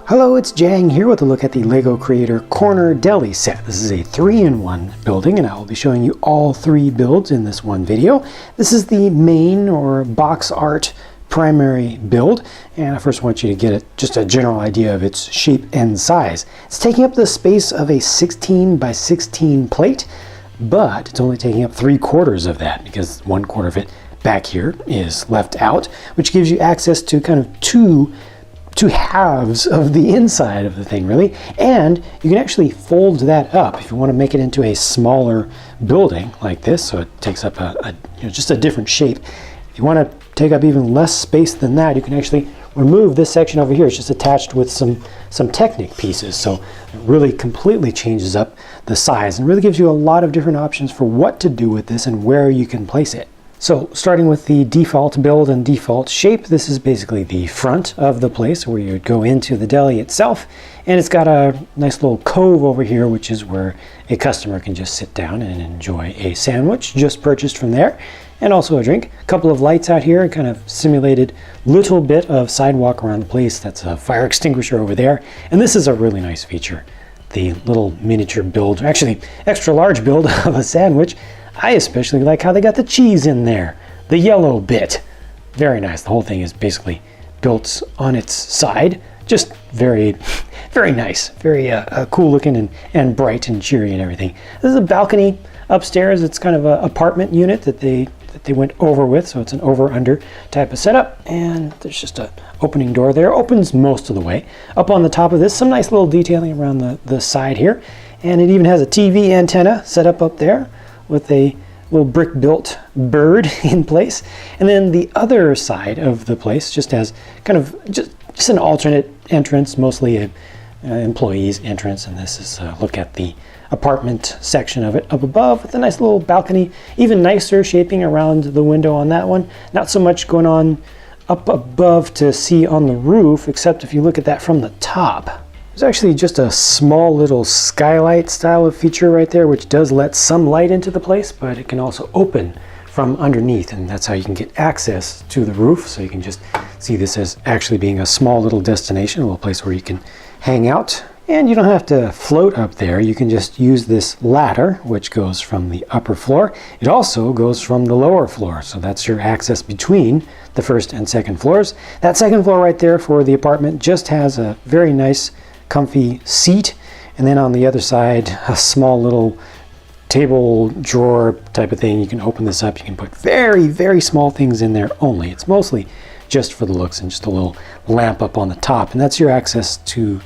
Hello, it's Jang here with a look at the LEGO Creator Corner Deli set. This is a 3-in-1 building, and I will be showing you all 3 builds in this one video. This is the main or box art primary build, and I first want you to get just a general idea of its shape and size. It's taking up the space of a 16 by 16 plate, but it's only taking up 3/4 of that because 1/4 of it back here is left out, which gives you access to kind of two halves of the inside of the thing, really. And you can actually fold that up if you want to make it into a smaller building like this, so it takes up just a different shape. If you want to take up even less space than that, you can actually remove this section over here. It's just attached with some Technic pieces, so it really completely changes up the size and really gives you a lot of different options for what to do with this and where you can place it. So starting with the default build and default shape, this is basically the front of the place where you would go into the deli itself, and it's got a nice little cove over here, which is where a customer can just sit down and enjoy a sandwich just purchased from there, and also a drink. A couple of lights out here, kind of simulated little bit of sidewalk around the place. That's a fire extinguisher over there, and this is a really nice feature. The little miniature build, actually extra large build of a sandwich. I especially like how they got the cheese in there, the yellow bit. Very nice. The whole thing is basically built on its side. Just very, very nice. Very cool looking and bright and cheery and everything. This is a balcony upstairs. It's kind of an apartment unit that they went over with, so it's an over-under type of setup. And there's just an opening door there. Opens most of the way. Up on the top of this, some nice little detailing around the side here. And it even has a TV antenna set up there with a little brick-built bird in place. And then the other side of the place just has kind of just an alternate entrance, mostly an employee's entrance. And this is a look at the apartment section of it up above with a nice little balcony, even nicer shaping around the window on that one. Not so much going on up above to see on the roof, except if you look at that from the top. There's actually just a small little skylight style of feature right there, which does let some light into the place, but it can also open from underneath, and that's how you can get access to the roof. So you can just see this as actually being a small little destination, a little place where you can hang out. And you don't have to float up there. You can just use this ladder, which goes from the upper floor. It also goes from the lower floor, so that's your access between the first and second floors. That second floor right there for the apartment just has a very nice comfy seat, and then on the other side a small little table drawer type of thing. You can open this up, you can put very, very small things in there only. It's mostly just for the looks, and just a little lamp up on the top, and that's your access to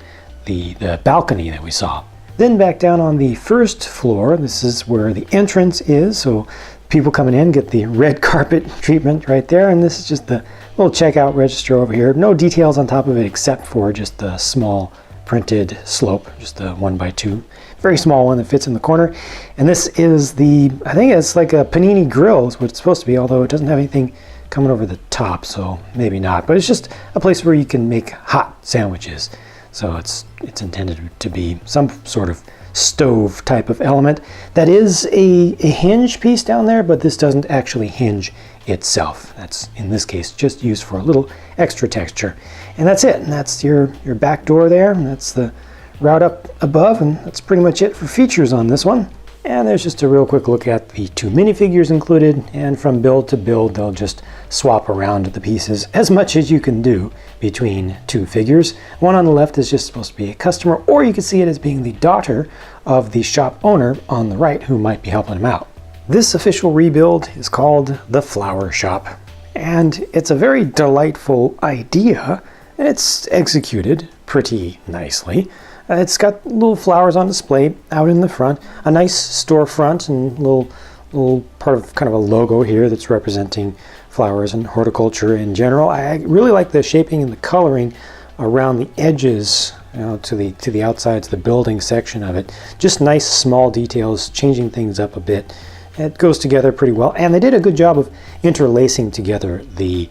the balcony that we saw. Then back down on the first floor, this is where the entrance is, so people coming in get the red carpet treatment right there, and this is just the little checkout register over here. No details on top of it except for just the small printed slope, just a 1x2, very small one that fits in the corner. And this is I think it's like a panini grill is what it's supposed to be, although it doesn't have anything coming over the top, so maybe not. But it's just a place where you can make hot sandwiches. So it's intended to be some sort of stove type of element. That is a hinge piece down there, but this doesn't actually hinge itself. That's, in this case, just used for a little extra texture. And that's it. And that's your back door there. And that's the route up above. And that's pretty much it for features on this one. And there's just a real quick look at the 2 minifigures included. And from build to build, they'll just swap around the pieces as much as you can do between 2 figures. One on the left is just supposed to be a customer, or you can see it as being the daughter of the shop owner on the right who might be helping him out. This official rebuild is called the Flower Shop, and it's a very delightful idea, and it's executed pretty nicely. It's got little flowers on display out in the front, a nice storefront, and little part of kind of a logo here that's representing flowers and horticulture in general. I really like the shaping and the coloring around the edges, to the outsides, the building section of it. Just nice small details, changing things up a bit. It goes together pretty well, and they did a good job of interlacing together the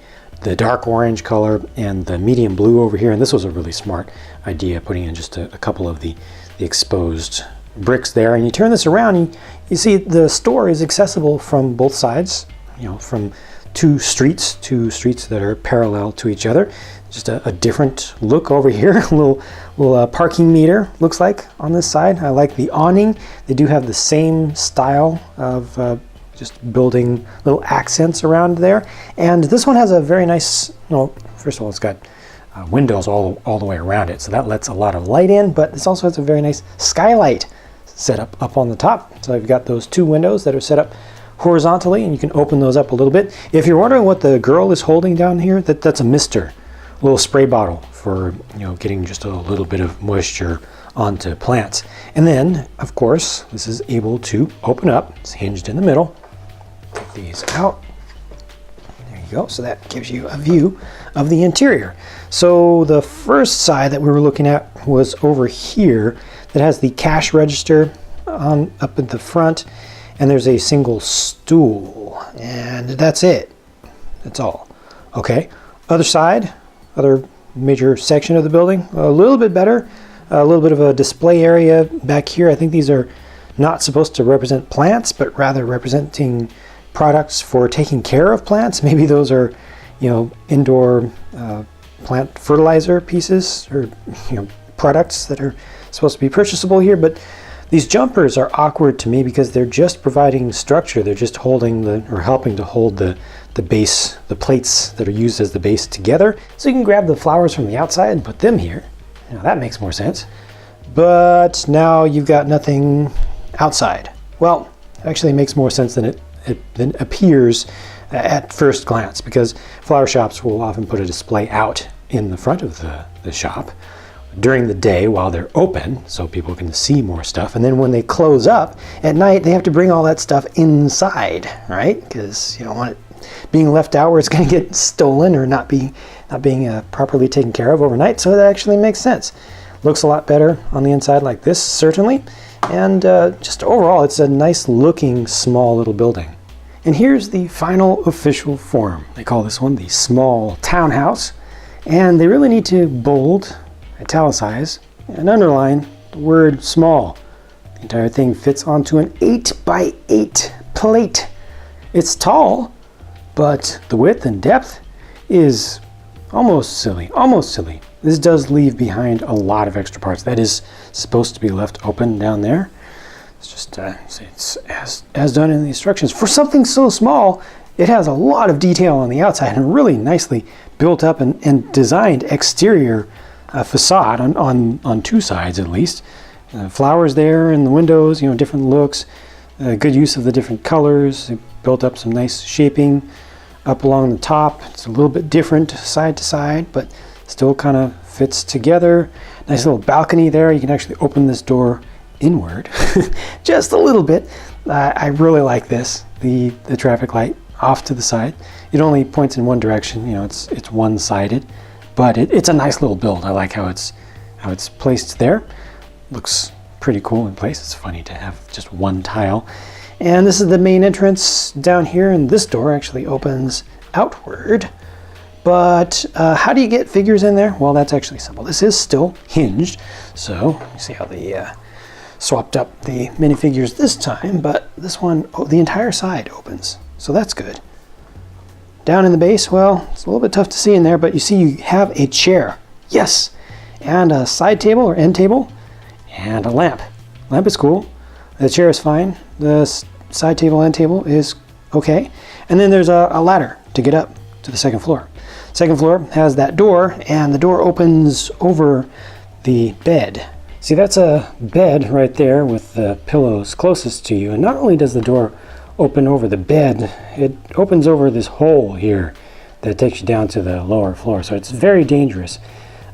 dark orange color and the medium blue over here. And this was a really smart idea, putting in just a couple of the exposed bricks there. And you turn this around, and you see the store is accessible from both sides, from two streets that are parallel to each other. Just a different look over here. A little parking meter looks like on this side. I like the awning. They do have the same style of just building little accents around there. And this one has a very nice, well, first of all, it's got windows all the way around it, so that lets a lot of light in, but this also has a very nice skylight set up on the top. So I've got those two windows that are set up horizontally, and you can open those up a little bit. If you're wondering what the girl is holding down here, that's a mister. Little spray bottle for, you know, getting just a little bit of moisture onto plants. And then, of course, this is able to open up. It's hinged in the middle. Take these out. There you go. So that gives you a view of the interior. So the first side that we were looking at was over here that has the cash register up at the front, and there's a single stool, and that's it. That's all. Okay. Other side, other major section of the building, a little bit better, a little bit of a display area back here. I think these are not supposed to represent plants, but rather representing products for taking care of plants. Maybe those are, you know, indoor plant fertilizer pieces, or, you know, products that are supposed to be purchasable here. But these jumpers are awkward to me because they're just providing structure. They're just holding or helping to hold the base, the plates that are used as the base together. So you can grab the flowers from the outside and put them here. Now that makes more sense. But now you've got nothing outside. Well, it actually makes more sense than it appears at first glance, because flower shops will often put a display out in the front of the shop during the day while they're open, so people can see more stuff. And then when they close up at night, they have to bring all that stuff inside, right? Because you don't want it being left out where it's going to get stolen or not being properly taken care of overnight. So that actually makes sense. Looks a lot better on the inside like this, certainly. And just overall, it's a nice looking small little building. And here's the final official form. They call this one the small townhouse. And they really need to bold, italicize, and underline the word small. The entire thing fits onto an 8x8 plate. It's tall, but the width and depth is almost silly, almost silly. This does leave behind a lot of extra parts. That is supposed to be left open down there. It's just, it's as done in the instructions. For something so small, it has a lot of detail on the outside and really nicely built up and designed exterior facade on two sides at least. Flowers there in the windows, you know, different looks, good use of the different colors. It built up some nice shaping up along the top. It's a little bit different side to side, but still kind of fits together. Nice little balcony there. You can actually open this door inward just a little bit. I really like this. The traffic light off to the side. It only points in one direction. You know, it's one-sided, but it's a nice little build. I like how it's placed there. Looks pretty cool in place. It's funny to have just one tile. And this is the main entrance down here, and this door actually opens outward. But how do you get figures in there? Well, that's actually simple. This is still hinged, so you see how they swapped up the minifigures this time, but this one, the entire side opens, so that's good. Down in the base, well, it's a little bit tough to see in there, but you see you have a chair, yes, and a side table or end table, and a lamp. Lamp is cool. The chair is fine. The side table, end table is okay. And then there's a ladder to get up to the second floor. Second floor has that door, and the door opens over the bed. See, that's a bed right there with the pillows closest to you. And not only does the door open over the bed, it opens over this hole here that takes you down to the lower floor. So it's very dangerous.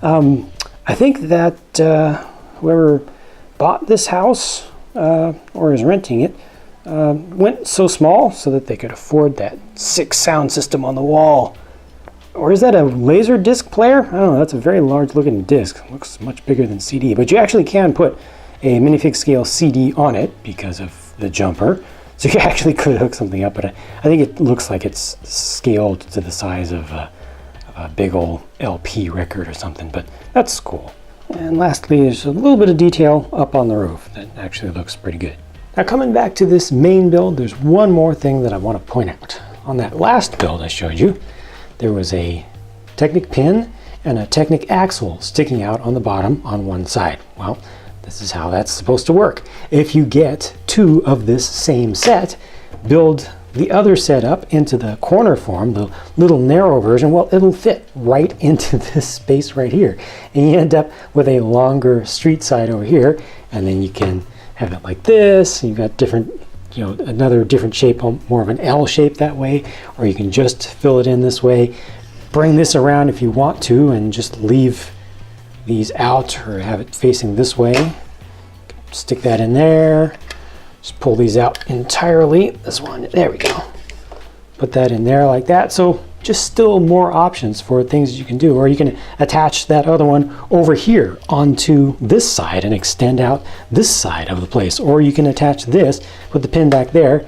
I think that whoever bought this house or is renting it went so small so that they could afford that 6 sound system on the wall. Or is that a laser disc player? I don't know, that's a very large looking disc. Looks much bigger than CD, but you actually can put a minifig scale CD on it because of the jumper. So you actually could hook something up, but I think it looks like it's scaled to the size of a big old LP record or something, but that's cool. And lastly, there's a little bit of detail up on the roof that actually looks pretty good. Now coming back to this main build, there's one more thing that I want to point out. on that last build I showed you, there was a Technic pin and a Technic axle sticking out on the bottom on one side. Well, this is how that's supposed to work. If you get two of this same set, build the other set up into the corner form, the little narrow version, well, it'll fit right into this space right here. And you end up with a longer street side over here, and then you can have it like this. You've got different, you know, another different shape, more of an L shape that way, or you can just fill it in this way. Bring this around if you want to, and just leave these out or have it facing this way. Stick that in there. Just pull these out entirely. This one, there we go. Put that in there like that. So just still more options for things you can do. Or you can attach that other one over here onto this side and extend out this side of the place. Or you can attach this, put the pin back there,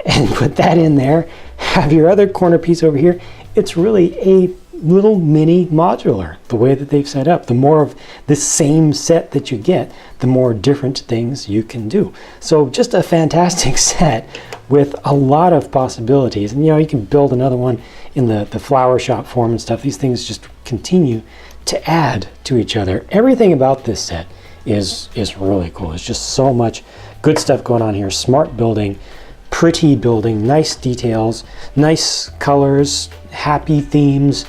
and put that in there. Have your other corner piece over here. It's really a little mini modular, the way that they've set up. The more of this same set that you get, the more different things you can do. So just a fantastic set with a lot of possibilities. And you know, you can build another one in the flower shop form and stuff. These things just continue to add to each other. Everything about this set is really cool. There's just so much good stuff going on here. Smart building, pretty building, nice details, nice colors, happy themes.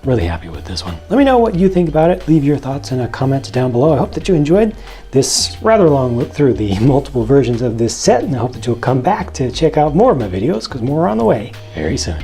Really happy with this one. Let me know what you think about it. Leave your thoughts in a comment down below. I hope that you enjoyed this rather long look through the multiple versions of this set, and I hope that you'll come back to check out more of my videos, because more are on the way very soon.